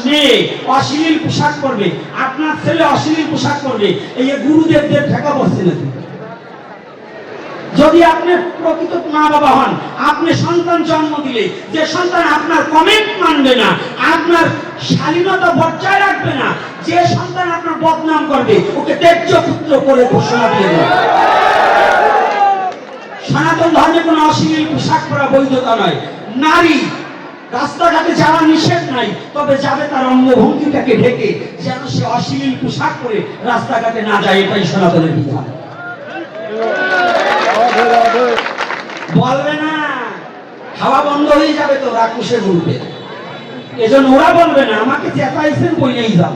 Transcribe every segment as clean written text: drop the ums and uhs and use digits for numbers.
মেয়ে অশ্লীল পোশাক পরবে, আপনার ছেলে অশ্লীল পোশাক পরবে, এই গুরুদেবদের ঠেকা বসছে নাকি? যদি আপনি প্রকৃত মা বাবা হন, আপনি সন্তান জন্ম দিলে যে সন্তান আপনার কমেন্ট মানবে না, আপনার শালীনতা বজায় রাখবে না, যে সন্তান আপনার বদনাম করবে, ওকে ত্যায্য পুত্র করে ঘোষণা দিয়ে দেবে। সনাতন ধর্মে কোনো অশ্লীল পোশাক পরা বৈধতা নয়। নারী রাস্তাঘাটে যাওয়া নিষেধ নাই, তবে যাবে তার অঙ্গভঙ্গিটাকে ঢেকে, যেন সে অশ্লীল পোশাক পরে রাস্তাঘাটে না যায়। এটাই সনাতনের বিধান। বলবে না, খাওয়া বন্ধ হয়ে যাবে তো রাক্ষসের রূপে, এজন্য ওরা বলবে না, আমাকে চেতাইছেন বইলেই যাও।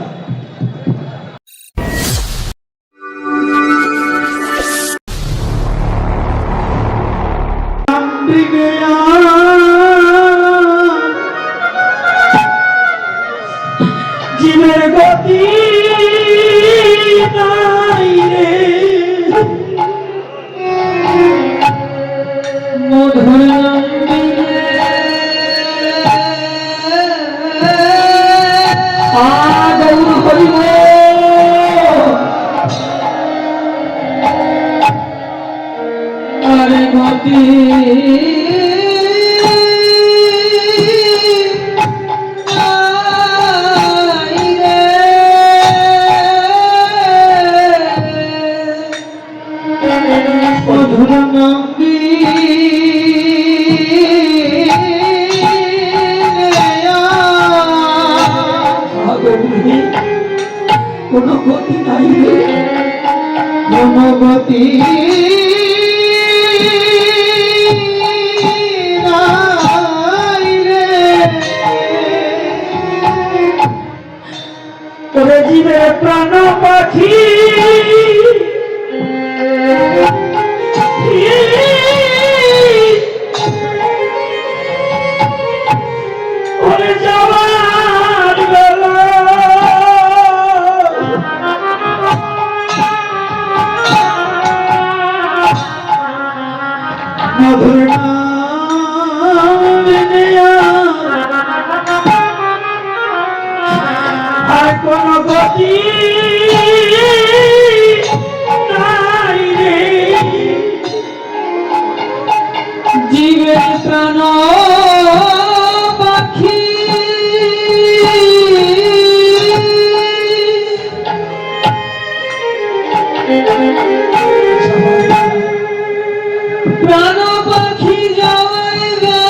জীবের গতি নাই রে, মধুর নাম বিনে গৌর হরিব, আরে গতি কোনো গতি নাই রে, কোনো গতি নাই রে, ওরে জীবের প্রাণ পাখি ওরে যাওয়ার বেলা মধুর নাম নেয়া আর কোন গতি নাই রে, জীবের প্রাণ পাখি প্রাণ পাখি যাওয়ার বেলা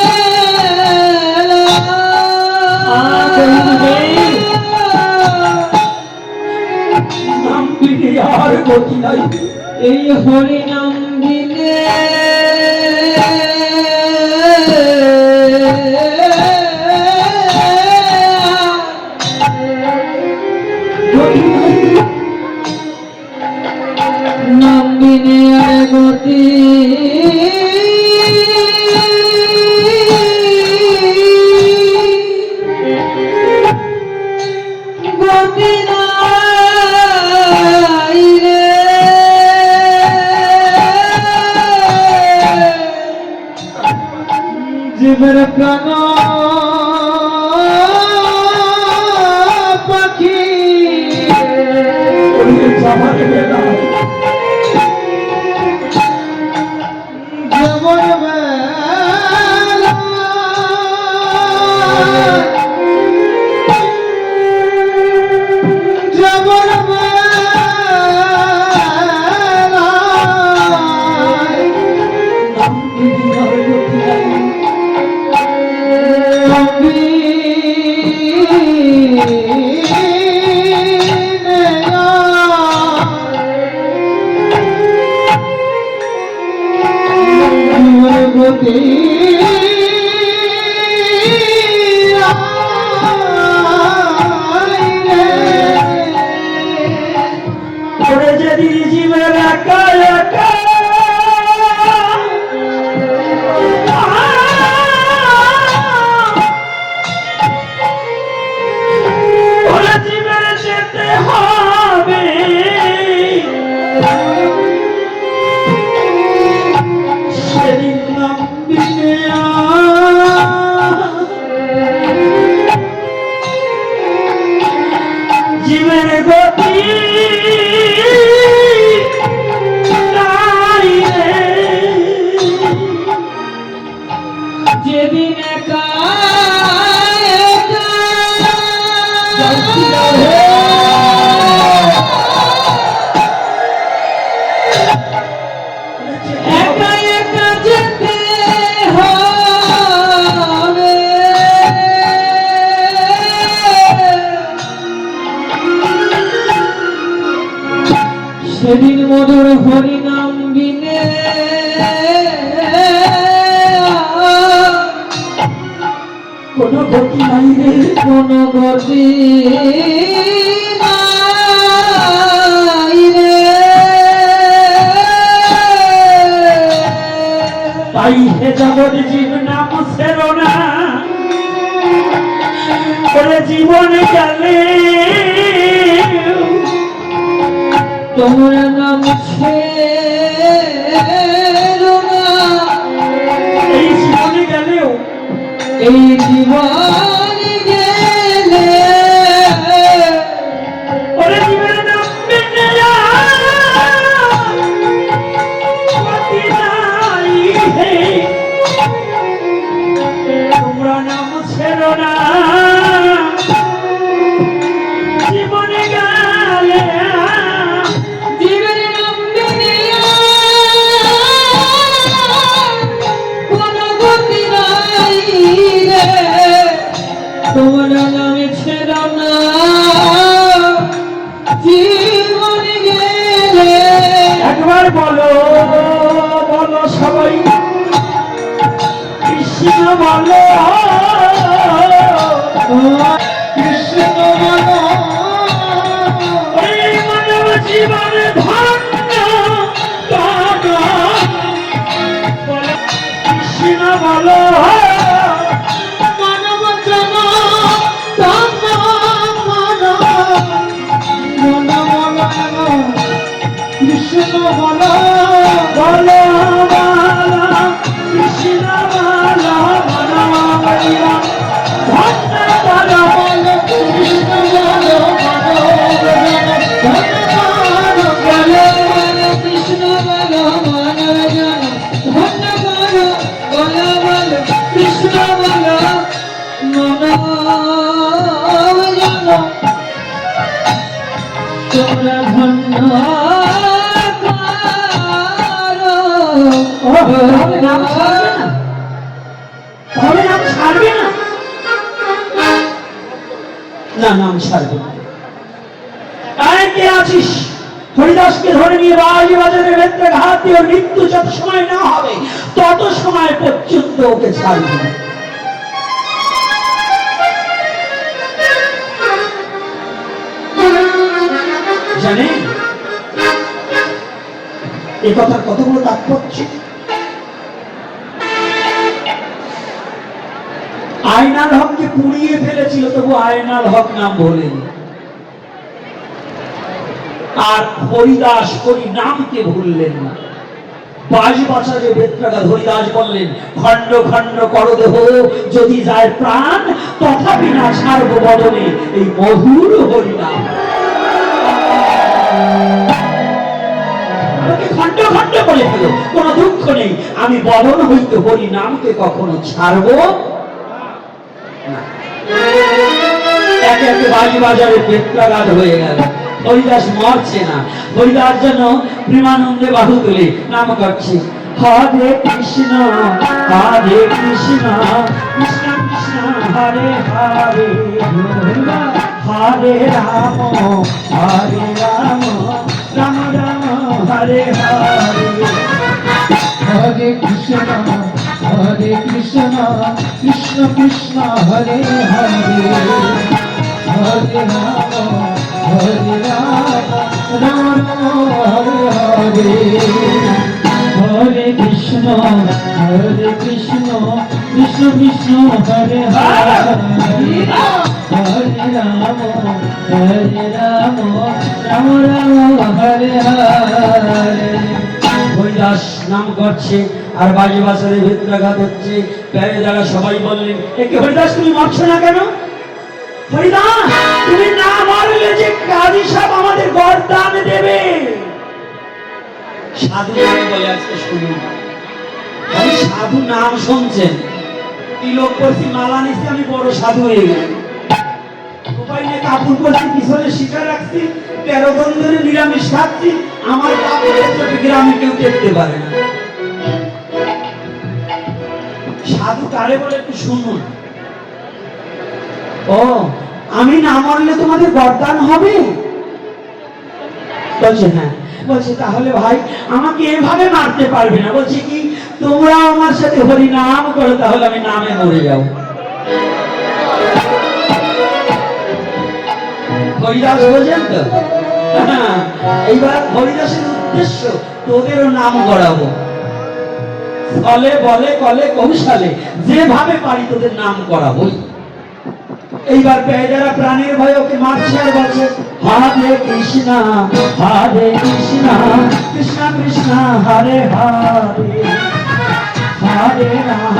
নাম বিনে আর গতি নাই, এই হরি নাম বিনে নাম বিনে আর গতি গতি নাই রে, জীবের প্রাণ পাখি যেমন জীবের একা একা জীবের যেতে হবে, সেদিন নাম বিনে গতি নাই রে। যেদিন একা একা একা যেতে হবে, সেদিন মধুর হরিনাম বিনে কোন গতি নাই রে, কোন গতি নাই রে। তাই হে জগৎ জীব নাম সেরো না, ওরে জীবন গেলে তোমার নাম ছেড়ো না, এই জীবনে গেলেও এই জীবন গেলে ওরে জীবনের নাম মেনে গতি নাই হে, তোমরা নাম ছেড়ো না, জীবনে গেলে জীবন নাম বিনে কোন গতি নাই রে। তোমার নাম ছেড়ো না, জীবন গেলে। একবার বলো বলো সবাই কৃষ্ণ বলো, কৃষ্ণ বলো, এই মানব জীবন ধন্য ধন্য বলো, কৃষ্ণ বলো, মানব জন ধন্য মন, মন বলো, কৃষ্ণ বলো, বলো বলো কৃষ্ণ বলো, বলো বলো ধন্য বলো, বলো কৃষ্ণ বলো, বলো ধন্য বলো, বলো বলো কৃষ্ণ বলো, মানব জন ধন্য বলো, বলো বলো কৃষ্ণ বলো, মানব জন তোমরা ধন্য তাহলে নাম ছাড়বে না, তাহলে নাম ছাড়বে না, না নাম ছাড়বে না। আয় কে আছিস, হরিদাসকে ধরে নিয়ে বাজারের ভেতরে ঘাত দিয়ে মৃত্যু যত সময় না হবে তত সময় পর্যন্ত ওকে ছাড়বে না। জানেন এ কথার কতগুলো তাৎপর্য। আয়নাল হককে পুড়িয়ে ফেলেছিল, তবু আয়নাল হক নাম বলেন, আর হরিদাস হরি নামকে ভুললেন না। 22 বছরে বেত্রাঘাত হরিদাস বললেন, খণ্ড খণ্ড করো দেহ যদি যায় প্রাণ, তথাপি না ছাড়বো বদনে এই মধুর হরিনাম। খণ্ড খণ্ড করে ফেলো, কোনো দুঃখ নেই, আমি বদন হইতে হরি নামকে কখনো ছাড়বো না। একে একে বাজারে বেত্রাঘাত হয়ে গেল, হরিদাস মরছে না। হরিদাস যেন প্রেমানন্দে বাহু তুলে নাম করছে, হরে কৃষ্ণ হরে কৃষ্ণ, কৃষ্ণ কৃষ্ণ হরে হরে, হরে রাম হরে রাম, রাম রাম হরে হরে। হরে কৃষ্ণ কৃষ্ণ কৃষ্ণ হরে হরে, হরে রাম রাম রাম হরে হরে। হরে কৃষ্ণ কৃষ্ণ কৃষ্ণ হরে হরে, হরে রাম রাম রাম হরে হরে। হরিদাস নাম করছে আর বাজারে বেত্রাঘাত হচ্ছে। প্রায় যারা সবাই বললেন, একে হরিদাস তুমি মরছো না কেন? হরিদাস তুমি না মরলে যে কাজী সাধু নাম বলে আজকে শুনুন। আমি সাধু নাম শুনছেন, তিলক করছি, মালা নিচ্ছি, আমি বড় সাধু হয়ে গেছি। উপায় নেই, কাপড় করছি, পিছনে শিখা রাখছি, 13 দিন ধরে নিরামিষ খাচ্ছি, আমার কাপড়ের চোখে গ্রামে কেউ দেখতে পারে না। সাধু কারে বলে একটু শুনুন। ও, আমি না মরলে তোমাদের বরদান হবে? বলছে হ্যাঁ। বলছে তাহলে ভাই আমাকে এভাবে মারতে পারবে না। বলছে কি, তোমরা আমার সাথে হরি নাম করো, তাহলে আমি নামে মরে যাও। হরিদাস বোঝেন তো? এইবার হরিদাসের উদ্দেশ্য তোদেরও নাম করাবো, ফলে বলে কলে কৌশলে যেভাবে পারি তোদের নাম করাবোই। এইবার পেয়েদারা প্রাণীর ভয় ওকে মারছে আর বলছে হরে কৃষ্ণ কৃষ্ণ কৃষ্ণ হরে হরে, হরে রাম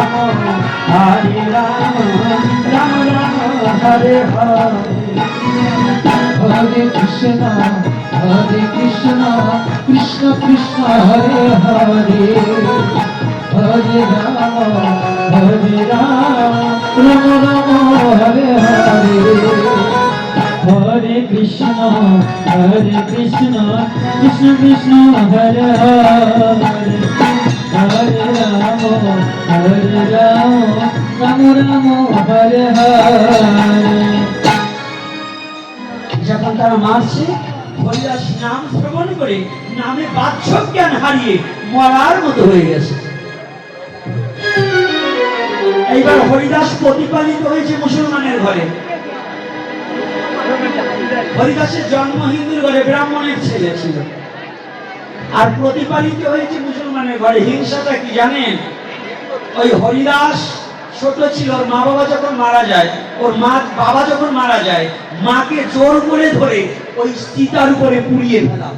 রাম রাম হরে হরে। হরে কৃষ্ণ কৃষ্ণ কৃষ্ণ হরে হরে, হরে রাম রাম রাম হরে হরে। হরে কৃষ্ণ কৃষ্ণ কৃষ্ণ হরে হরে, হরে রাম রাম রাম হরে হরে। যখন তারা মারছে, হরিদাস নাম শ্রবণ করে নামে বাহ্যক জ্ঞান হারিয়ে মরার মতো হয়ে গেছে। এইবার হরিদাস প্রতিপালিত হয়েছে মুসলমানের ঘরে। হরিদাসের জন্ম হিন্দুর ঘরে, ব্রাহ্মণের ছেলে ছিল, আর প্রতিপালিত হয়েছে মুসলমানের ঘরে। হিংসাটা কি জানেন? ওই হরিদাস ছোট ছিল, ওর মা বাবা যখন মারা যায়, বাবা যখন মারা যায়, মাকে জোর করে ধরে ওই চিতার উপরে পুড়িয়ে ফেলা।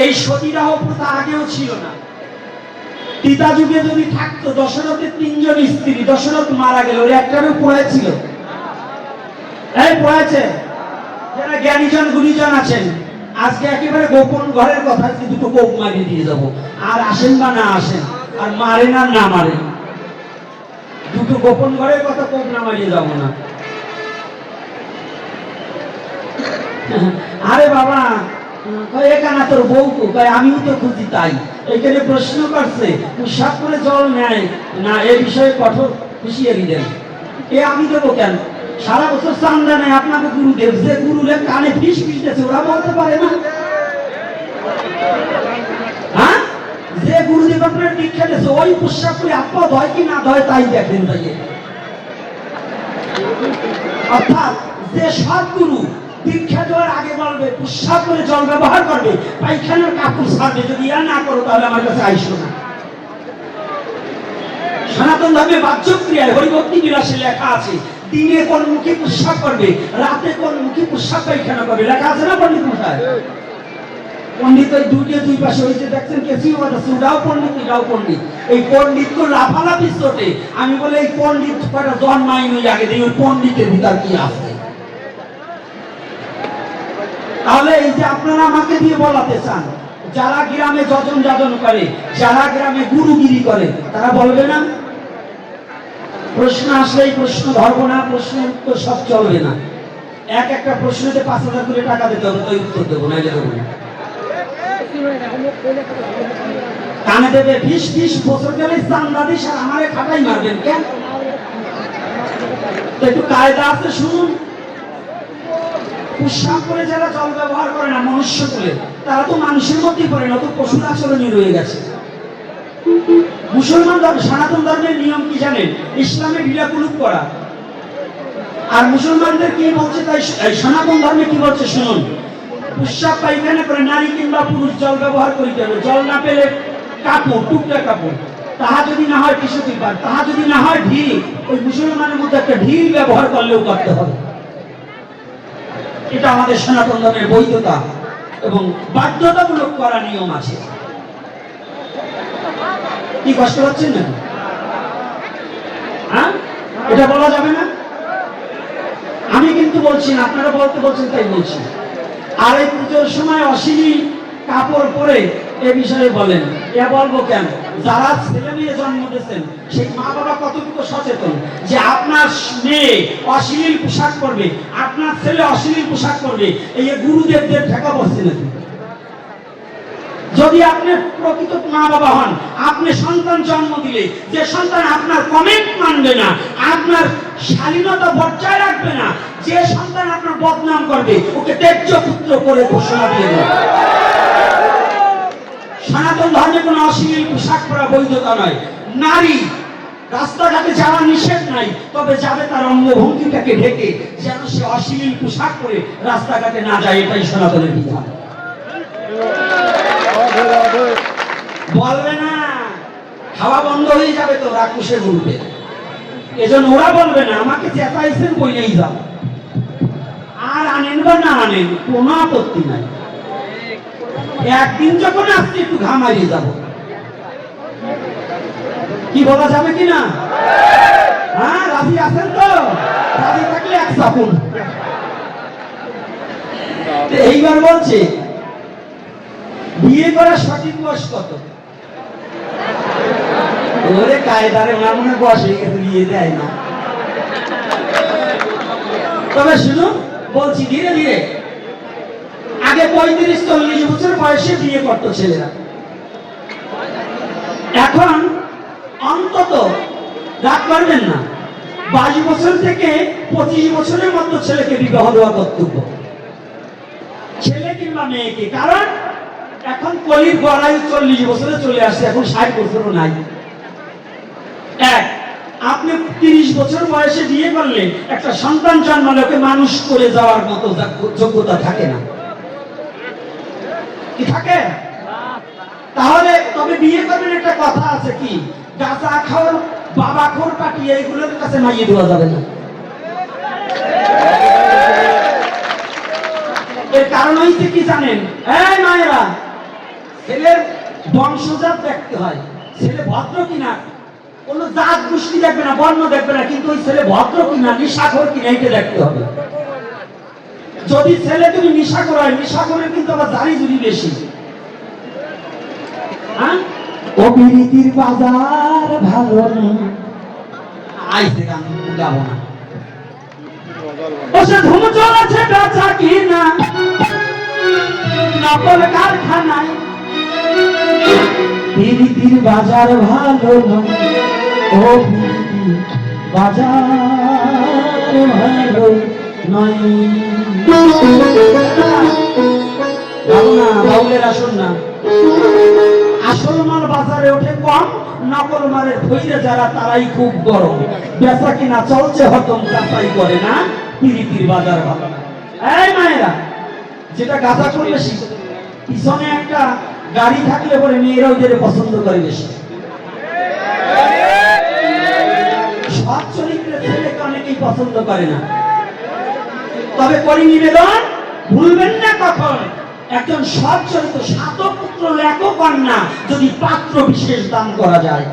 এই সতীদাহ প্রথা আগেও ছিল না। পিতা যুগে যদি থাকতো, দশরথের 3 জন স্ত্রী, দশরথ মারা গেল, ওর একটারও পড়েছিল? এই পড়েছে। যারা জ্ঞানীজন গুণীজন আছেন, আজকে একেবারে গোপন ঘরের কথা দুটো কোপ মারিয়ে দিয়ে যাবো, আর আসেন বা না আসেন, আর মারেন আর না মারেন, দুটো গোপন ঘরের কথা কোপ না মারিয়ে যাবো না। আরে বাবা, এখানে তোর বউ কোথায়? আমিও তো খুঁজি তাই। এখানে প্রশ্ন করছে, সাপ করে জল নেয় না, এ বিষয়ে কঠোর হুঁশিয়ারি দেন। এ আমি দেবো কেন? সারা বছর চান্দা নেয় আপনাকে গুরুদেব, যে গুরুদেব কানে ফিস দিয়েছে, ওরা বলতে পারে না? হ্যাঁ, যে গুরুদেব আপনার দীক্ষা দিয়েছে, ওই প্রস্রাব করে আপদ হয় কি না হয় তাই দেখেন। তাই অর্থাৎ যে সদ্গুরু দীক্ষা দেওয়ার আগে বলবে প্রস্রাব করে জল ব্যবহার করবে, পায়খানার কাপড় ছাড়বে, যদি ইয়া না করো তাহলে আমার কাছে আইসো না। সনাতন ধর্মে বাহ্যক ক্রিয়ায় হরিভক্তি বিলাসে লেখা আছে, দিনে কোন মুখে প্রস্রাব করবে, রাতে কোন মুখে প্রস্রাব পায়খানা করবে, লেখা আছে না পণ্ডিত মশাই? পণ্ডিত ওই দুই পাশে হয়েছে, দেখছেন কেসিও আছে, ওরাও পণ্ডিত এটাও পণ্ডিত। এই পণ্ডিত তো লাফালাফি চোটে, আমি বলে এই পণ্ডিত কটা জন্মাইনি আগে দিই, ওই পণ্ডিতের ভিতর কি আছে? তাহলে এই যে আপনারা আমাকে দিয়ে বলাতে চান, যারা গ্রামে যজন যাজন করে, যারা গ্রামে গুরুগিরি করে, তারা বলবে না? প্রশ্ন আসলে এই প্রশ্ন ধরবো না, প্রশ্ন উত্তর সব চলবে না। একটা প্রশ্নতে 5,000 করে টাকা দিতে হবে, তাই উত্তর দেবো না, দেবো না। কানে দেবে 20 বছর গেলে চান্দা দিস আর আমারে খাটাই মারবেন কেন? একটু কায়দা আছে শুনুন। প্রস্রাব করে যারা জল ব্যবহার করে না মনুষ্য বলে, তারা তো মানুষের মধ্যেই পড়ে না, তো পশুর আচরণই রয়ে গেছে। মুসলমান ধর্ম, সনাতন ধর্মের নিয়ম কি জানেন? ইসলামে ঢিলাকুলুপ করা। আর মুসলমানদের কি বলছে, তাই সনাতন ধর্মে কি বলছে শুনুন। প্রস্রাব পায়খানা করে নারী কিংবা পুরুষ জল ব্যবহার করিতে হবে। জল না পেলে কাপড়, টুকরা কাপড়, তাহা যদি না হয় টিস্যু পেপার, তাহা যদি না হয় ঢিল, ওই মুসলমানের মধ্যে একটা ঢিল ব্যবহার করলেও করতে হবে। এটা আমাদের সনাতন ধর্মের বৈধতা এবং বাধ্যতামূলক করা নিয়ম আছে। কি কষ্ট হচ্ছে না? হ্যাঁ, এটা বলা যাবে না? আমি কিন্তু বলছি না, আপনারা বলতে বলছেন তাই বলছি। আর এই পুজোর সময় অশ্লীল কাপড় পরে এ বিষয়ে বলেন। এ বলবো কেন, যারা ছেলে মেয়ে জন্ম দিয়েছেন সেই মা বাবা কতটুকু সচেতন যে আপনার মেয়ে অশ্লীল পোশাক পরবে, আপনার ছেলে অশ্লীল পোশাক পরবে, এই গুরুদেবদের ঠেকা বসছে নাকি? যদি আপনি প্রকৃত মা বাবা হন, আপনি সন্তান জন্ম দিলে যে সন্তান আপনার কমেন্ট মানবে না, আপনার শালীনতা বজায় রাখবে না, যে সন্তান আপনার বদনাম করবে, ওকে ত্যায্য পুত্র করে ঘোষণা দিয়ে দেবে। সনাতন ধর্মে কোনো অশ্লীল পোশাক পরা বৈধতা নয়। নারী রাস্তাঘাটে যাওয়া নিষেধ নাই, তবে যাবে তার অঙ্গভঙ্গিটাকে ঢেকে, যেন সে অশ্লীল পোশাক পরে রাস্তাঘাটে না যায়, এটাই সনাতনের বিধান। বলবে না, খাওয়া বন্ধ হয়ে যাবে তো রাক্ষসে ঘুরবে, এজন্য ওরা বলবে না, আমাকে চেতাইছেন বইলেই যাও, আর আনেন বা না আনেন কোনো আপত্তি নাই, একদিন যখন আসছে একটু ঘামাইয়ে যাব, কি বলা যাবে কিনা? হ্যাঁ, রাজি আছেন তো? রাজি থাকলে এক চাপুন। এইবার বলছে বিয়ে করার সঠিক বয়স কত? ওরে কায়দারে আমার মনে বয়স হয়ে গেছে, বিয়ে দেয় না। তবে শুনুন, বলছি ধীরে ধীরে। আগে 35-40 বছর বয়সে বিয়ে করতো ছেলেরা, এখন অন্তত রাগ করবেন না, 22 বছর থেকে 25 বছরের মধ্যে ছেলেকে বিবাহ দেওয়া কর্তব্য, ছেলে কিংবা মেয়েকে। কারণ এখন কলির গড়াই 40 বছরে চলে আসছে, এখন 60 বছরও নাই। আপনি 30 বছর বয়সে বিয়ে করলে একটা সন্তান জন্মালে ওকে মানুষ করে যাওয়ার মতো যোগ্যতা থাকে না, কি থাকে? তাহলে তবে বিয়ে করবেন, একটা কথা আছে, কি গাঁজা খাওয়ার বাবা খোর পাঠিয়ে এইগুলোর কাছে মাইয়ে দেওয়া যাবে না। এর কারণ হইছে কি জানেন? এই মায়েরা, ছেলের বংশজাত দেখতে হয়, ছেলে ভদ্র কিনা, কোন জাত গোষ্ঠী দেখবে না, বর্ণ দেখবে না, কিন্তু ওই ছেলে ভদ্র কিনা, নিশাখোর কিনা, এটা দেখতে হবে। যদি ছেলে তুমি নিশাখোর হয়, নিশাখোরের কিন্তু আবার জারি জুরি বেশি। হ্যাঁ, ও বিরিতির বাজার ভালো না, আইছে গান গাবো না, ও সে ধুম চলেছে বেচা কিনা নকল কারখানায়, বিরিতির বাজার ভালো নয়, ও বিরিতির বাজার ভালো নয়। গাবো না, বাউলের আসুন না। আসল মাল বাজারে ওঠে কম, নকল মালের ধৈর্য যারা তারাই খুব গরম, বেচা কিনা চলছে হতম, যাচাই করে না, পিরিতির বাজার ভালো না। এই মায়েরা, যেটা গাঁজা করে বেশি, পিছনে একটা গাড়ি থাকলে পরে মেয়েরা ওদের পছন্দ করে বেশি। সৎ চরিত্রের ছেলেকে অনেকেই পছন্দ করে না। তবে করি নিবেদন, ভুলবেন না কখন, একজন সৎ চরিত্র সাতপুত্র লেখক কন্যা যদি পাত্র বিশেষ দান করা যায়,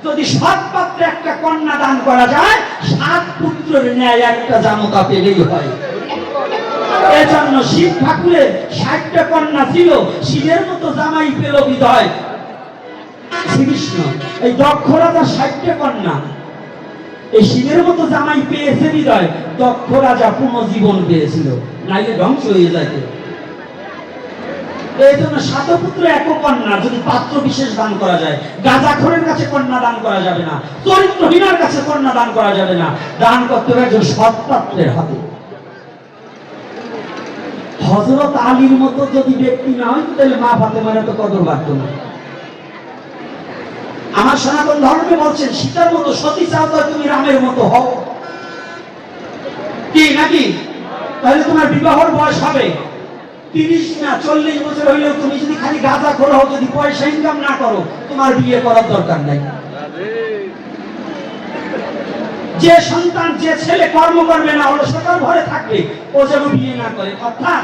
যদি সৎ পাত্রে একটা কন্যা দান করা যায়, 7 পুত্রের ন্যায় একটা জামতা পেলেই হয়। এজন্য শিব ঠাকুরের 60টা কন্যা ছিল, শিবের মতো জামাই পেল বিদয় শ্রীকৃষ্ণ। এই দক্ষ রাজা 60টা কন্যা, এই শিবের মতো জামাই পেয়েছে বিদয়, দক্ষ রাজা পুনর্জীবন পেয়েছিল, নাইলে ধ্বংস হয়ে যায়। এই জন্য 7 পুত্র এক কন্যা যদি পাত্র বিশেষ দান করা যায়, গাঁজাখোরের কাছে কন্যা দান করা যাবে না, চরিত্রহীনার কাছে কন্যা দান করা যাবে না, দান করতে হবে একজন সৎ পাত্রের হাতে। হযরত আলীর মতো যদি ব্যক্তি না হয়, তাহলে মা ফাতেমার এত কদর বাড়ত না। আমার সনাতন ধর্মে বলছেন, সীতার মতো সতী চাও তো তুমি রামের মতো হও, কি নাকি? তাহলে তোমার বিবাহর বয়স হবে 30 না 40 বছর হইলেও তুমি যদি খালি গাঁজাখোর হও, যদি পয়সা ইনকাম না করো, তোমার বিয়ে করার দরকার নাই। যে সন্তান, যে ছেলে কর্ম করবে না, অলসতার ঘরে থাকবে, ও যেন বিয়ে না করে, অর্থাৎ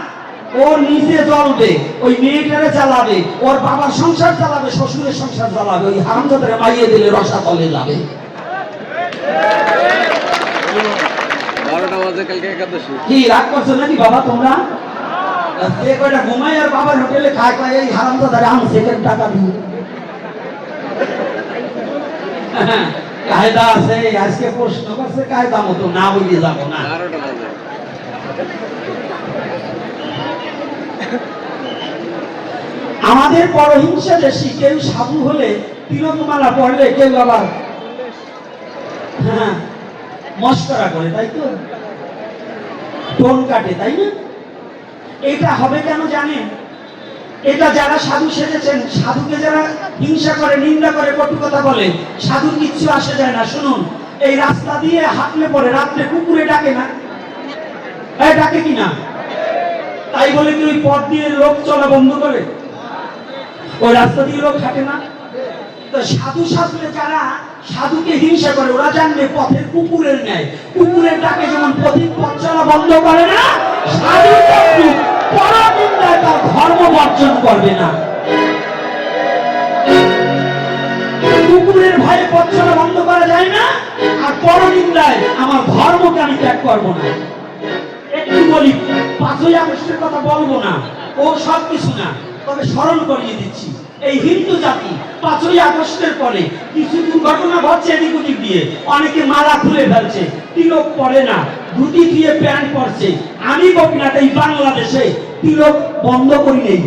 ও নিজে জ্বলবে, ওই মেয়েটারে জ্বালাবে, ওর বাবার সংসার জ্বালাবে, শ্বশুরের সংসার জ্বালাবে, ওই হারামজাদারে মাইয়ে দিলে রসাতলে যাবে। 12টা বাজে কালকে একাদশী। কি রাগ করছো নাকি বাবা তোমরা? সে কয়টা ঘুমাই আর বাবার হোটেলে খায় কয় এই হারামজাদা আম সেকেন্ড টাকা দিয়ে কায়দা আছে আজকে প্রশ্ন করছে কায়দা মতো না বলিয়ে যাবো না আমাদের পরহিংসা দেশি কেউ সাধু হলে তিলকমালা পড়লে কেউ আবার হ্যাঁ মস্করা করে তাই তো টোন কাটে তাই না এটা হবে কেন জানেন এটা যারা সাধু সেজেছেন সাধুকে যারা হিংসা করে নিন্দা করে কটু কথা বলে সাধুর কিচ্ছু আসে যায় না শুনুন এই রাস্তা দিয়ে হাঁটলে পরে রাত্রে কুকুরে ডাকে না ডাকে কিনা তাই বলে কি ওই পথ দিয়ে লোক চলা বন্ধ করে ওই রাস্তা দিয়ে লোক হাঁটে না তো সাধু সাধলে যারা সাধুকে হিংসা করে ওরা জানবে পথের কুকুরের ন্যায় কুকুরের ডাকে যেমন পথিক পথ চলা বন্ধ করে না সাধু পরনিন্দায় তার ধর্ম বর্জন করবে না কুকুরের ভয়ে পথ চলা বন্ধ করা যায় না আর পরনিন্দায় আমার ধর্মকে আমি ত্যাগ করবো না একটু বলি 5ই আগস্টের কথা বলবো না ও সব কিছু না তবে স্মরণ করিয়ে দিচ্ছি এই হিন্দু জাতি 5ই আগস্টের পরে কিছু দুর্ঘটনা ঘটছে এদিক ওদিক দিয়ে অনেকে মালা খুলে ফেলছে তিলক পরে না ধুতি দিয়ে প্যান্ট পরছে আমি গোপীনাথ এই বাংলাদেশে তিলক বন্ধ করি নেই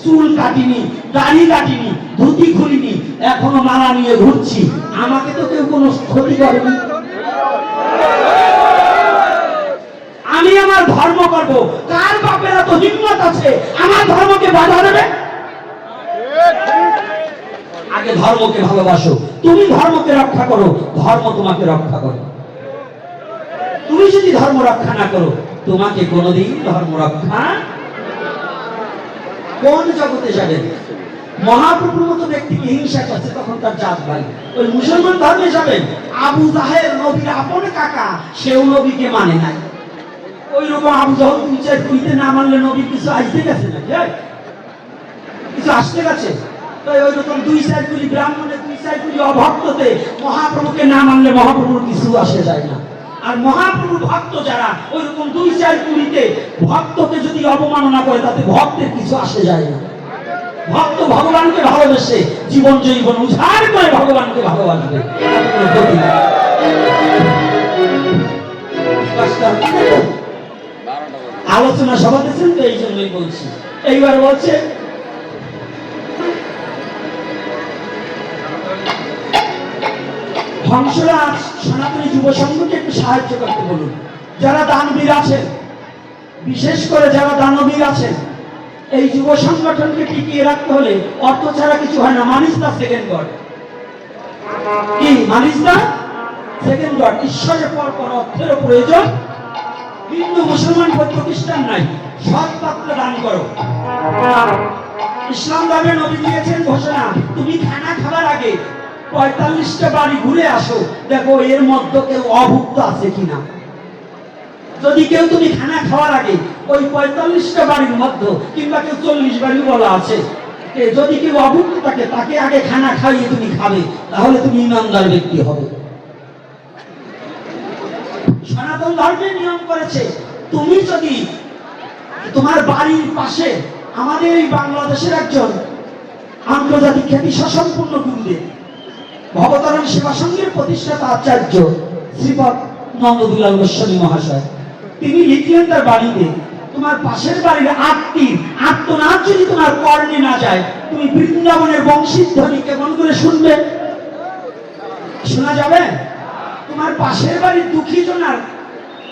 চুল কাটিনি দাড়ি কাটিনি ধুতি খুলিনি এখনো মালা নিয়ে ঘুরছি আমাকে তো কেউ কোনো ক্ষতি করেনি আমি আমার ধর্ম করব কার বাপের এত হিম্মত আছে আমার ধর্মকে বাধা দেবে আগে ধর্মকে ভালোবাসো তুমি ধর্মকে রক্ষা করো ধর্ম তোমাকে রক্ষা করে তুমি যদি ধর্ম রক্ষা না করো তোমাকে কোনোদিন ধর্ম রক্ষা কোন জগতে যাবেন মহাপ্রভুর মতো ব্যক্তিকে হিংসা করছে তখন তার জাত ভাই ওই মুসলমান ধর্মে যাবেন আবু জাহেল নবীর আপন কাকা সেও নবীকে মানে নাই ওই রকম আবু জাহেল বিচার কইতে না মানলে নবী কিছু আসতে গেছে নাকি কিছু আসতে গেছে ওই রকম 2-4 গুলি ব্রাহ্মণে 2-4 গুলি অভক্ততে মহাপ্রভুকে না মানলে মহাপ্রভুর কিছু আসে যায় না আর মহাপ্রভুর ভক্ত যারা ওই রকম 2-4 গুলিতে ভক্তকে যদি অবমাননা করে তাতে ভক্তের কিছু আসে যায় না ভক্ত ভগবানকে ভালোবেসে জীবন জৈবন উজাড় করে ভগবানকে ভালোবাসবে আলোচনা সভা দিচ্ছেন তো এই জন্যই বলছি এইবার বলছে ধ্বংসরাজ সনাতনী যুব সংঘকে একটু সাহায্য করতে বলুন যারা দানবীর আছেন বিশেষ করে যারা দানবীর আছেন এই যুব সংগঠনকে টিকিয়ে রাখতে হলে অর্থ ছাড়া কিছু হয় না মানিস দা সেকেন্ড গড কি মানিস দা সেকেন্ড গড ঈশ্বরের পর পর অর্থের প্রয়োজন হিন্দু মুসলমান বৌদ্ধ খ্রিস্টান নাই সৎ পাত্রে দান করো ইসলাম ধর্মে নবী দিয়েছেন ঘোষণা তুমি খানা খাবার আগে 45টা বাড়ি ঘুরে আসো দেখো এর মধ্যে কেউ অভুক্ত আছে কিনা যদি কেউ তুমি খানা খাওয়ার আগে ওই 45টা বাড়ির মধ্যে কিংবা কেউ 40 বাড়ি বলা আছে যদি কেউ অভুক্ত থাকে তাকে আগে খানা খাইয়ে তুমি খাবে তাহলে তুমি ইমানদার ব্যক্তি হবে সনাতন ধর্মের নিয়ম করেছে তুমি যদি তোমার বাড়ির পাশে আমাদের এই বাংলাদেশের একজন আন্তর্জাতিক খ্যাতি সম্পন্ন গুরুদেব ভবতারণ সেবা সংঘের প্রতিষ্ঠাতা আচার্য শ্রীপদ নন্দদুলাল গোস্বামী মহাশয় তিনি লিখলেন তার বাড়িতে তোমার পাশের বাড়ির আত্মনাদ যদি তোমার কর্ণে না যায় তুমি বৃন্দাবনের বংশীধ্বনি কেমন করে শুনবে শোনা যাবে তোমার পাশের বাড়ির দুঃখী জনার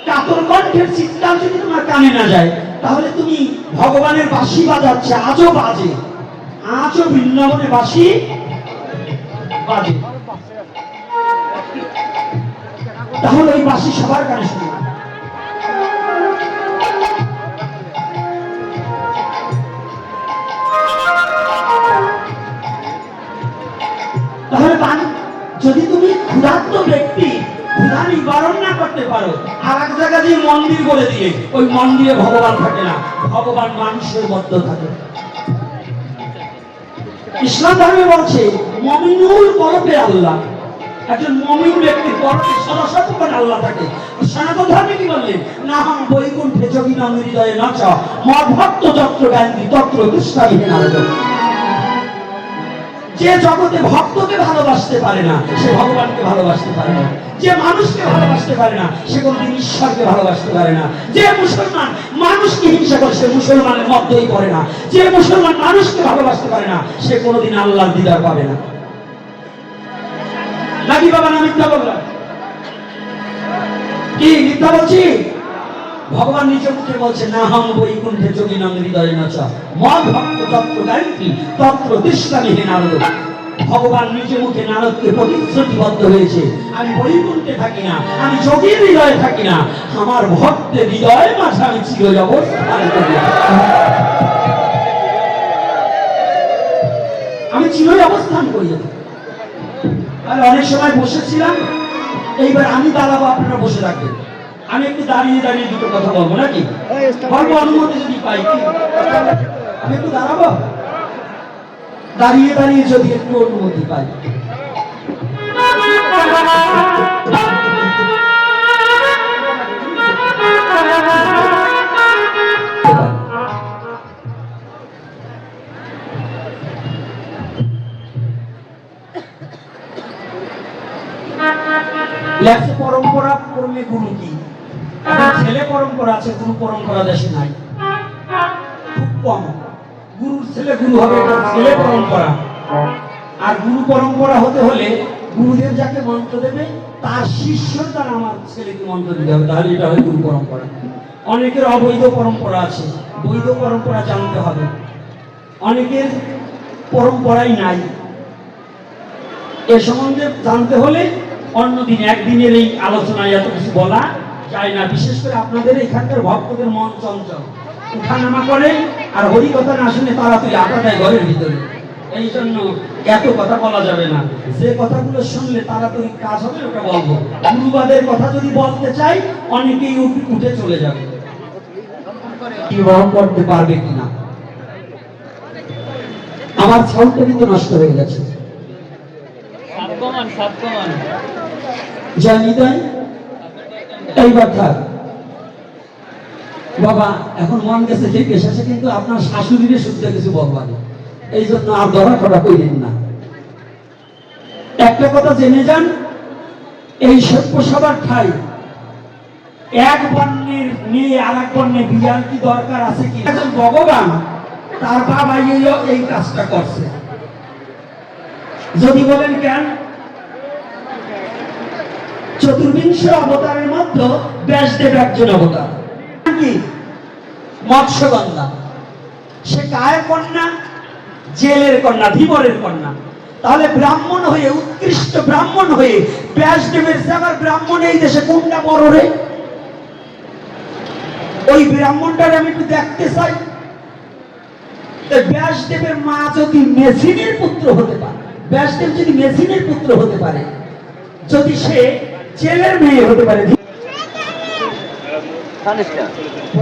কাতর কণ্ঠের চিৎকার যদি তোমার কানে না যায় তাহলে তুমি ভগবানের বাঁশি বাজাচ্ছে আজও বাজে আজও বৃন্দাবনে বাঁশি বাজে তাহলে ওই বাঁশি সবার কানে শুনে তাহলে যদি তুমি ক্ষুধার্ত ব্যক্তি ক্ষুধা নিবারণ না করতে পারো আর এক জায়গা দিয়ে মন্দির করে দিয়ে ওই মন্দিরে ভগবান থাকে না ভগবান মানুষের মধ্যে থাকে ইসলাম ধর্মে বলছে মুমিনুল কলবে আল্লাহ একজন মুমিন ব্যক্তির কলবে সরাসরি আল্লাহ থাকে সনাতন ধর্মে কি বলে বললেন, নাহং বৈকুণ্ঠে যোগিনাং হৃদয়ে নচ মদ্ভক্ত যত্র গায়ন্তি তত্র তৃষ্ণাবিহীন নারদ। যে জগতে ভক্তকে ভালোবাসতে পারে না সে ভগবানকে ভালোবাসতে পারে না, যে মানুষকে ভালোবাসতে পারে না সে কোনদিন ঈশ্বরকে ভালোবাসতে পারে না, যে মুসলমান মানুষকে হিংসা করে সে মুসলমানের মধ্যেই পড়ে না, যে মুসলমান মানুষকে ভালোবাসতে পারে না সে কোনদিন আল্লাহর দিদার পাবে না। নাকি বাবা, না মিথ্যা বললাম? কি মিথ্যা বলছি? ভগবান নিজে মুখে বলছেন, নাহং বৈকুণ্ঠে যোগিনাং হৃদয়ে নচ মদ্ভক্ত তত্র গায়ন্তি তত্র তৃষ্ণাবিহীন নারদ। ভগবান নিজে মুখে নারদকে প্রতিশ্রুতিবদ্ধ হয়েছে, আমি বৈকুণ্ঠে থাকি না, আমি যোগীর হৃদয়ে থাকি না, আমার ভক্তের হৃদয়ের মাঝে আমি চির অবস্থান করি, আমি চির অবস্থান করি। তাহলে অনেক সময় বসেছিলাম, এইবার আমি দাঁড়াবো, আপনারা বসে থাকবেন, আমি একটু দাঁড়িয়ে দাঁড়িয়ে দুটো কথা বলবো নাকি? বলবো অনুমতি যদি পাই, আমি একটু দাঁড়াবো, দাঁড়িয়ে দাঁড়িয়ে যদি একটু অনুমতি পাই। লেখছে পরম্পরা করলে গুরু কি? ছেলে পরম্পরা আছে, গুরু পরম্পরা দেশে নাই, খুব কম। গুরুর ছেলে গুরু হবে, এটা ছেলে পরম্পরা। আর গুরু পরম্পরা হতে হলে গুরুদেব যাকে মন্ত্র দেবে তার শিষ্য তার আমার ছেলেকে মন্ত্র দিতে হবে, তাহলে এটা হয় গুরু পরম্পরা। অনেকের অবৈধ পরম্পরা আছে, বৈধ পরম্পরা জানতে হবে। অনেকের পরম্পরাই নাই, এ সম্বন্ধে জানতে হলে অন্যদিন, একদিনের এই আলোচনায় এত কিছু বলা যায় না। বিশেষ করে আপনাদের এখানকার ভক্তদের মন চঞ্চল, উঠানামা করে, আর হরি কথা না শুনে তাড়াতাড়ি আটা দেয় ঘরের ভিতরে, এই জন্য এত কথা বলা যাবে না। যে কথাগুলো শুনলে তাড়াতাড়ি কাজ হবে ওটা বলবো। গুরুবাদের কথা যদি বলতে চাই অনেকেই উঠে চলে যাবে, বিবাহ করতে পারবে কিনা। আমার ছাউলটা কিন্তু নষ্ট হয়ে গেছে। জানি তাই এইবার থাক বাবা, এখন মন গেছে যে এসেছে, কিন্তু আপনার শাশুড়িরে শুদ্ধ কিছু বলবার, এই জন্য আর ধরা করা করিলেন না। একটা কথা জেনে যান, এই সভ্যসভার ঠাই এক বর্ণের মেয়ে আর এক বর্ণে বিয়ার কি দরকার আছে কি? একজন ভগবান তার বাবা এই কাজটা করছে। যদি বলেন কেন, চতুর্বিংশ অবতারের মধ্যে ব্যাসদেব একজন অবতার, কি মৎস্যগন্ধা, সে কায়ের কন্যা, জেলের কন্যা, ধীবরের কন্যা। তাহলে ব্রাহ্মণ হয়ে, উৎকৃষ্ট ব্রাহ্মণ হয়ে ব্যাসদেবের জায়গার ব্রাহ্মণ এই দেশে কোনটা বড় রে? ওই ব্রাহ্মণটার আমি একটু দেখতে চাই। ব্যাসদেবের মা যদি মেসিনের পুত্র হতে পারে, ব্যাসদেব যদি মেসিনের পুত্র হতে পারে, যদি সে জেলের মেয়ে হতে পারে,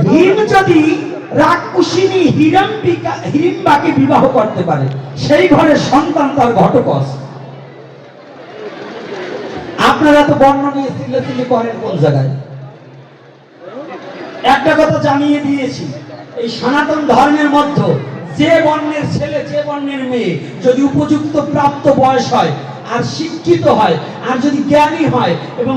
ভীম যদি রাক্ষসিনী হিড়িম্বাকে বিবাহ করতে পারে, সেই ঘরের সন্তান তার ঘটকস। আপনারা তো বর্ণ নিয়ে চিল্লাচিল্লি করেন কোন জায়গায়? একটা কথা জানিয়ে দিয়েছি, এই সনাতন ধর্মের মধ্যে যে বর্ণের ছেলে, যে বর্ণের মেয়ে যদি উপযুক্ত প্রাপ্ত বয়স হয়, আর শিক্ষিত হয়, আর যদি জ্ঞানী হয়, এবং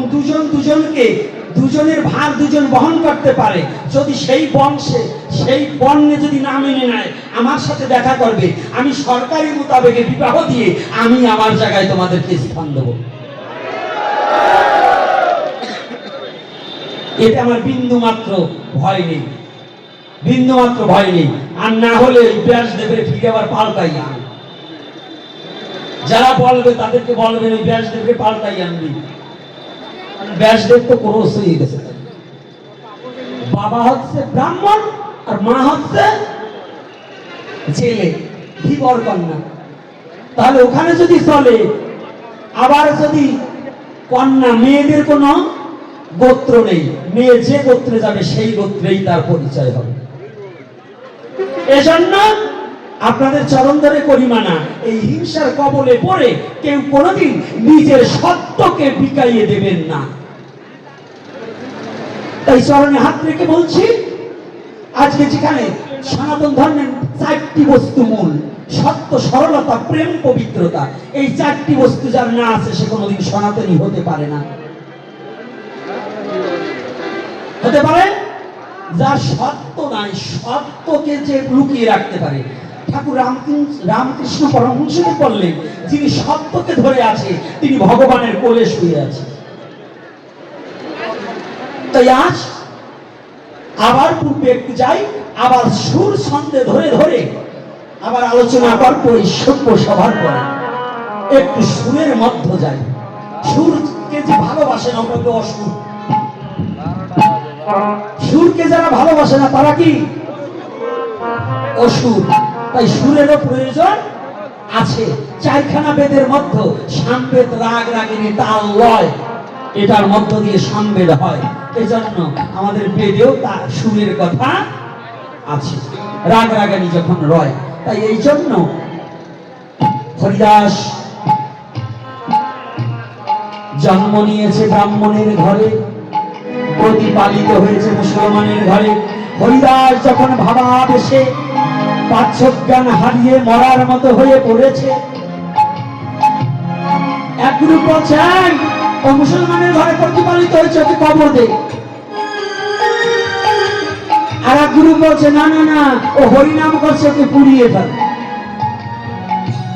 দুজনের ভার দুজন বহন করতে পারে, যদি সেই বংশে, সেই বর্ণে যদি না মেনে নেয়, আমার সাথে দেখা করবে, আমি সরকারি মোতাবেকে বিবাহ দিয়ে আমি আমার জায়গায় তোমাদেরকে স্থান দেব। এটা আমার বিন্দু মাত্র ভয় নেই, বিন্দু মাত্র ভয় নেই। আর না হলে ব্যাসদেবের ফিরে আবার পাল্টাই আনবে। যারা বলবে তাদেরকে বলবেন ওই ব্যাসদেবকে পাল্টাই আনবি। ব্যাসদেব তো ক্রোশ হয়ে গেছে, বাবা হচ্ছে ব্রাহ্মণ আর মা হচ্ছে জেলে, ধীবর কন্যা। তাহলে ওখানে যদি চলে, আবার যদি কন্যা, মেয়েদের কোনো গোত্র নেই, মেয়ে যে গোত্রে যাবে সেই গোত্রেই তার পরিচয় হবে। এজন্য আপনাদের চরণ ধরে করি মানা, এই হিংসার কবলে পড়ে কেউ কোনোদিন নিজের সত্যকে বিকাইয়ে দেবেন না। তাই চরণে হাত রেখে বলছি, আজকে যেখানে সনাতন ধর্মের 4টি বস্তু মূল, সত্য, সরলতা, প্রেম, পবিত্রতা, এই 4টি বস্তু যার না আছে সে কোনোদিন সনাতনী হতে পারে না। হতে পারে যার সত্য নাই, সত্যকে যে লুকিয়ে রাখতে পারে। ঠাকুর রামকৃষ্ণ পরমহংসদেব বললেন, যিনি সত্যকে ধরে আছে তিনি ভগবানের কোলে শুয়ে আছে। তাই আজ আবার পূর্বে একটু যাই, আবার সুর ছন্দে ধরে ধরে আবার আলোচনা করব এই সভ্য সভার পরে। একটু সুরের মধ্যে যাই। সুরকে যে ভালোবাসে না ওটা অসুর। সুরকে যারা ভালোবাসে না তারা কি অসুর। তাই সুরেরও প্রয়োজন আছে। 4খানা বেদের মধ্যে সামবেদ, রাগ, রাগিনী, তাল, লয়, এটার মধ্য দিয়ে সামবেদ হয়। এজন্য আমাদের বেদেও তার সুরের কথা আছে, রাগ রাগানি যখন রয়। তাই এই জন্য হরিদাস জন্ম নিয়েছে ব্রাহ্মণের ঘরে, প্রতিপালিত হয়েছে মুসলমানের ঘরে। হরিদাস যখন ভাবাবেশে পাঠ্যজ্ঞান হারিয়ে মরার মতো হয়ে পড়েছে, এক গ্রুপ বলছেন ও মুসলমানের ঘরে প্রতিপালিত হয়েছে, ওকে কবর দে। আর এক গ্রুপ বলছে না না না, ও হরিনাম করছে, ওকে পুড়িয়ে ফেল।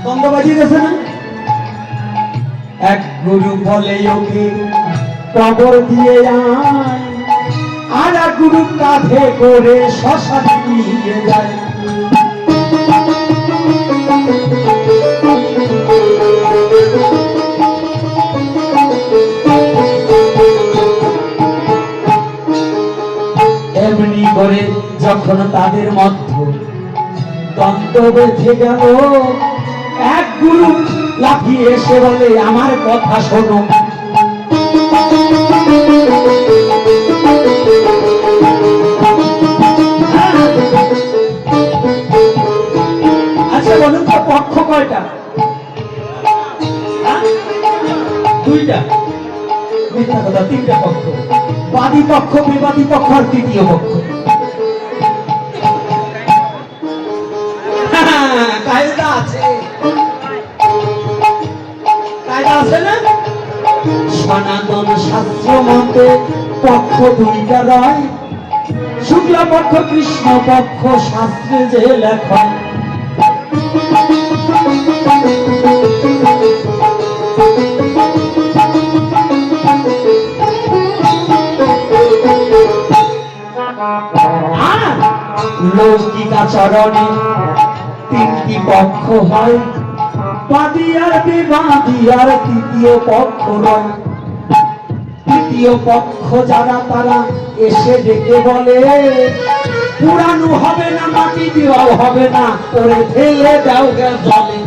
দ্বন্দ্ব বাজিয়ে গেছে না? এক গুরু বলে ওকে কবর দিয়ে আয়, আর এক গুরু কাঁধে করে শ্মশানে নিয়ে যায়। এমনি করে যখন তাদের মধ্যে দ্বন্দ্ব বেঁধে গেল, এক গুরু লাফিয়ে এসে বলে আমার কথা শোনো। আচ্ছা বলুন তো পক্ষ কয়টা? 2টা। মিথ্যা কথা, 3টা পক্ষ। বাদী পক্ষ, বিবাদী পক্ষ আর তৃতীয় পক্ষ। কায়দা আছে, কায়দা আছে না? সনাতন শাস্ত্র মতে পক্ষ 2টা রয়, শুক্লা পক্ষ, কৃষ্ণ পক্ষ, শাস্ত্রে যে লেখা। লৌকিক আচরণে 3টি পক্ষ হয়, বাদী আর বিবাদী আর তৃতীয় পক্ষ নয়। তৃতীয় পক্ষ যারা তারা এসে ডেকে বলে পুরানো হবে না, মাটি দেওয়াও হবে না, ওরে ফেলে দাও গে জলে।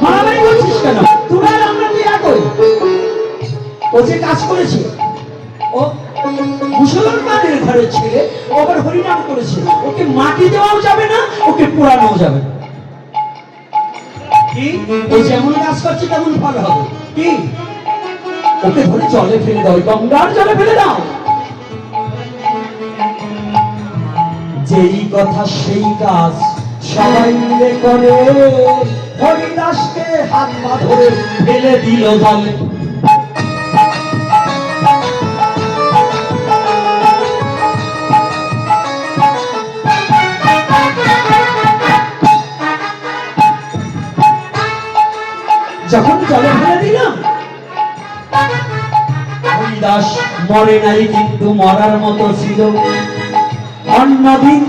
মারামারি করছিস কেন? তোরা আমরা তুই একই। ও যে কাজ করেছে, ও মুসলমানের ঘরের ছেলে, ও আবার হরিনাম করেছে, ওকে মাটি দেওয়াও যাবে না, ওকে পোড়ানোও যাবে না। কি ও যেমন কাজ করছে তেমন ভালো হবে? কি ওকে ধরে জলে ফেলে দাও, গঙ্গার জলে ফেলে দাও। যেই কথা সেই কাজ সবাই মিলে করে, হরিদাসকে হাত পা ধরে ফেলে দিল জলে। যখন জলে ফেলে দিলাম, হরিদাস মরে নাই কিন্তু মরার মতো ছিল। অন্যদিন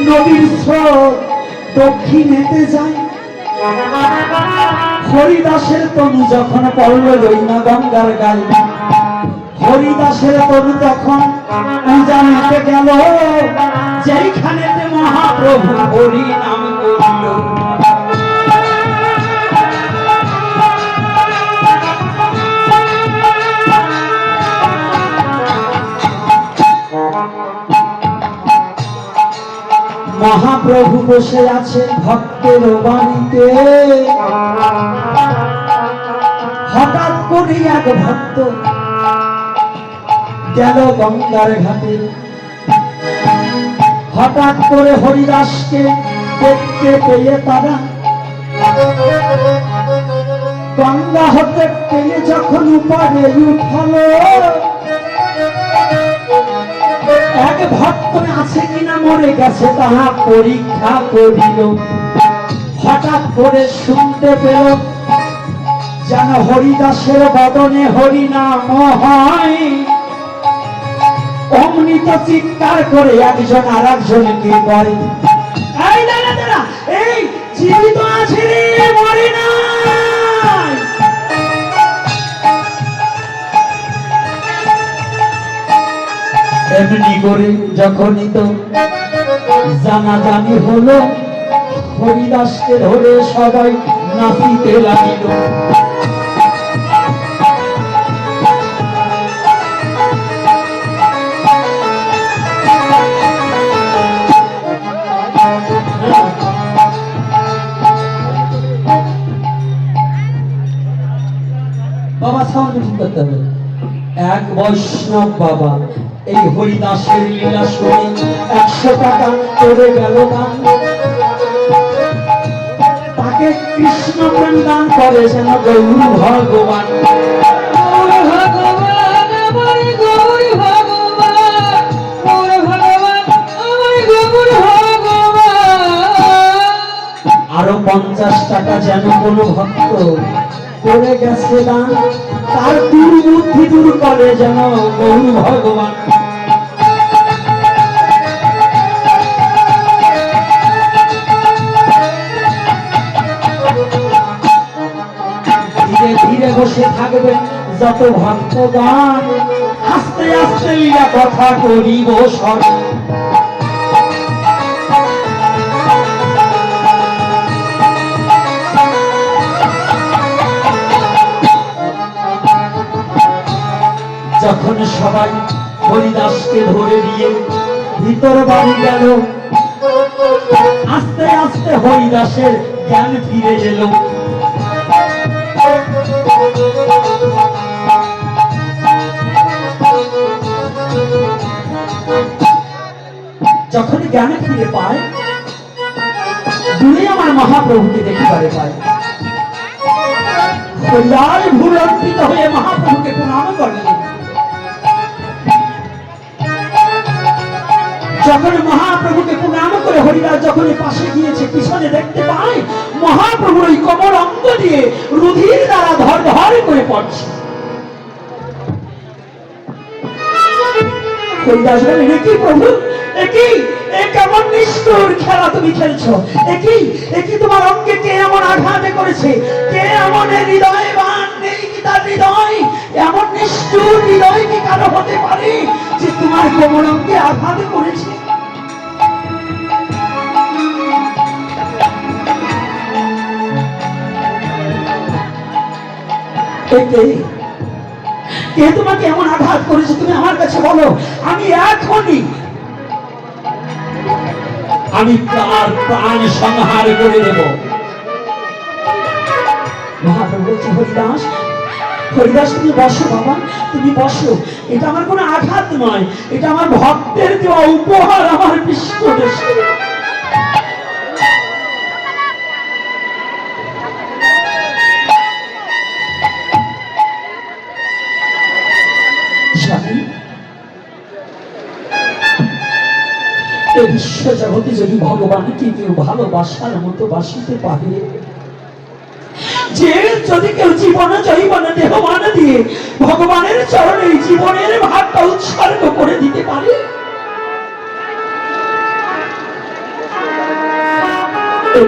নদীর স্রোত দক্ষিণেতে যায়, হরিদাসের তনু যখন পড়ল রইনা গঙ্গার গায়ে, হরিদাসের তনু তখন উজানিতে গেল, যেইখানেতে মহাপ্রভু হরি নাম করিল। মহাপ্রভু মহাপ্রভু বসে আছেন ভক্তের বাড়িতে। হঠাৎ করে এক ভক্ত গেল গঙ্গার ঘাটে। হঠাৎ করে হরিদাসকে দেখতে পেয়ে তারা গঙ্গা হতে পেয়ে যখন উপরে উঠালো, এক ভক্ত আছে কিনা মরে গেছে তাহা পরীক্ষা করিল। হঠাৎ করে শুনতে পেল যেন হরিদাসের বদনে হরিনাম হয়। অমনি তো চিৎকার করে একজন আর একজনকে বলে, এই দাঁড়া দাঁড়া, এই জীবিত আছে রে, মরে নাই। এমনি করে যখনই তো জানাজানি হলো, হরিদাসকে ধরে সবাই নাচিতে লাগিল। বাবা সাউন্ড ঠিক করতে হবে। এক বৈষ্ণব বাবা এই হরিদাসের লীলা শুনে 100 টাকা করে গেল দান। তাকে কৃষ্ণ প্রেম দান করে যেন গৌর ভগবান। আরো 50 টাকা যেন কোন ভক্ত করে গেছে দান, তার দুর্বুদ্ধি দূর করে যেন গৌর ভগবান। ধীরে ধীরে বসে থাকবেন যত ভক্তগণ, আস্তে আস্তে লীলা কথা করিব স্মরণ। যখন সবাই হরিদাসকে ধরে নিয়ে ভিতর বাড়ি গেল, আস্তে আস্তে হরিদাসের জ্ঞান ফিরে এলো। যখন জ্ঞানে ফিরে পায়, দূরে আমার মহাপ্রভুকে দেখিবারে পায়। হরিদাস ভূলম্বিত হয়ে মহাপ্রভুকে প্রণাম করলেন। যখন মহাপ্রভুকে প্রণাম করে হরিদাস যখন পাশে গিয়েছে, পিছনে দেখতে পায় মহাপ্রভুর ওই কোমর অঙ্গ দিয়ে রুধির দ্বারা ধর ধর করে পড়ছে। হরিদাস বলেন, একই প্রভু, একই কেমন নিষ্ঠুর খেলা তুমি খেলছো, একই তোমার অঙ্গে কে এমন আঘাত করেছে, কে এমন হৃদয়বান নেই কি তার হৃদয়, এমন নিষ্ঠুর হৃদয় কি কারো হতে পারে যে তোমার কোমর অঙ্গে আঘাত করেছে। কে তোমাকে এমন আঘাত করেছে তুমি আমার কাছে বলো, আমি এখনই তার প্রাণ সংহার করে দেব। মহাপ্রভু বলছে, হরিদাস হরিদাস তুমি বসো বাবা, তুমি বসো। এটা আমার কোনো আঘাত নয়, এটা আমার ভক্তের দেওয়া উপহার আমার বিশ্ব দেশে। বিশ্ব জগতে যদি ভগবানকে কেউ ভালোবাসার মতো বাসিতে পারে, যে যদি কেউ জীবন জৈবন দেহমান দিয়ে ভগবানের চরণে জীবনের ভাবটা উৎসর্গ করে দিতে পারে,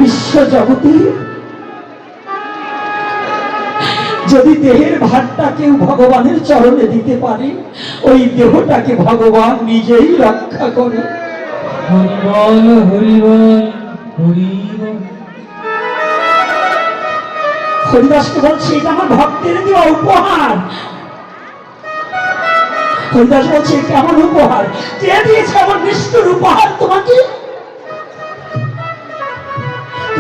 বিশ্ব জগতে যদি দেহের ভারটা কেউ ভগবানের চরণে দিতে পারে, ওই দেহটাকে ভগবান নিজেই রক্ষা করে। হরি বল হরি বল হরি বল। হরিদাসকে বলছে, এটা আমার ভক্তের দেওয়া উপহার। হরিদাস বলছে, কেমন উপহার, কে দিয়েছে এমন নিষ্ঠুর উপহার তোমাকে?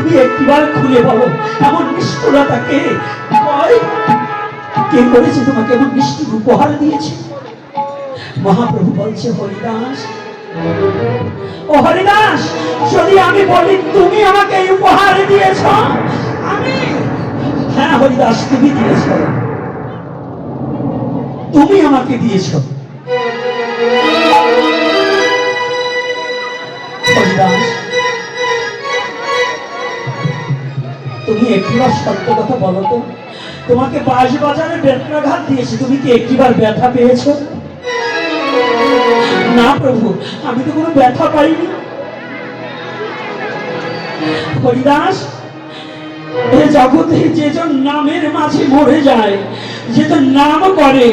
তুমি একটিবার খুলে বলো, এমন নিষ্ঠুরতা কে? কে করেছে তোমাকে এমন নিষ্ঠুর উপহার দিয়েছে? মহাপ্রভু বলছে, হরিদাস, ও হরিদাস, যদি আমি বলি তুমি আমাকে এই উপহার দিয়েছ, আমি, হ্যাঁ হরিদাস, তুমি দিয়েছ, তুমি আমাকে দিয়েছ। হরিদাস, তুমি একটিবার সত্য কথা বলো তো, তোমাকে বাঁশবাজারে বেত্রাঘাত দিয়েছে, তুমি কি একটিবার ব্যথা পেয়েছো? না প্রভু, আমি তো কোনো ব্যথা পাইনি। হরিদাস, এ জগতে যেজন নামের মাঝে মরে যায়, যেজন নাম করে,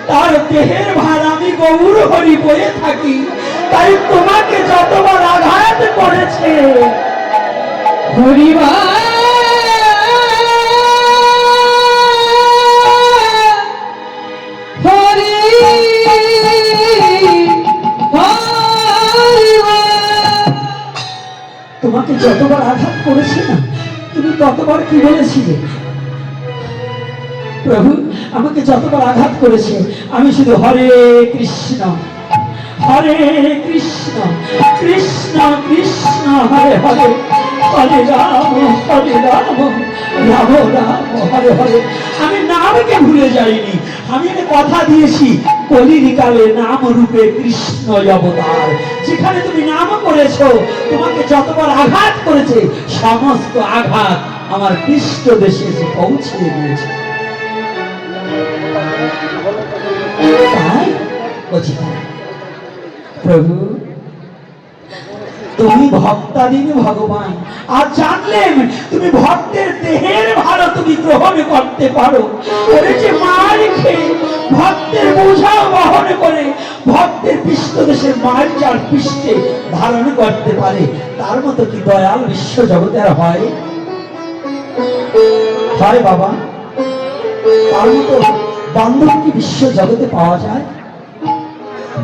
তার দেহের ভার আমি গৌর হরি বয়ে থাকি। তাই তোমাকে যতবার আঘাত করেছে হরিবা, তোমাকে যতবার আঘাত করেছে না, তুমি ততবার কি বলেছিলে? প্রভু, আমাকে যতবার আঘাত করেছে আমি শুধু হরে কৃষ্ণ, হরে কৃষ্ণ, কৃষ্ণ কৃষ্ণ হরে হরে, হরে রাম, হরে রাম, রাম রাম, হরে হরে। আমি নামকে ভুলে যাইনি। আমি একটা কথা দিয়েছি, কলিকালে নাম রূপে কৃষ্ণ অবতার। যেখানে তুমি নাম করেছো, তোমাকে যতবার আঘাত করেছে, সমস্ত আঘাত আমার পৃষ্ঠ দেশে এসে পৌঁছে দিয়েছে। তাই বলছি, প্রভু, তুমি ভক্তাধীন ভগবান, আর জানলেন তুমি ভক্তের দেহের ভালো তুমি গ্রহণ করতে পারো। যে মার খেয়ে ভক্তের বোঝা বহন করে ভক্তের পৃষ্ঠদেশের মার যার পৃষ্ঠে ধারণ করতে পারে, তার মতো কি দয়াল বিশ্ব জগতে আর হয়? হয় বাবা, তার মতো বান্ধব কি বিশ্ব জগতে পাওয়া যায়?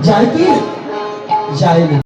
যায় কি? যায় না।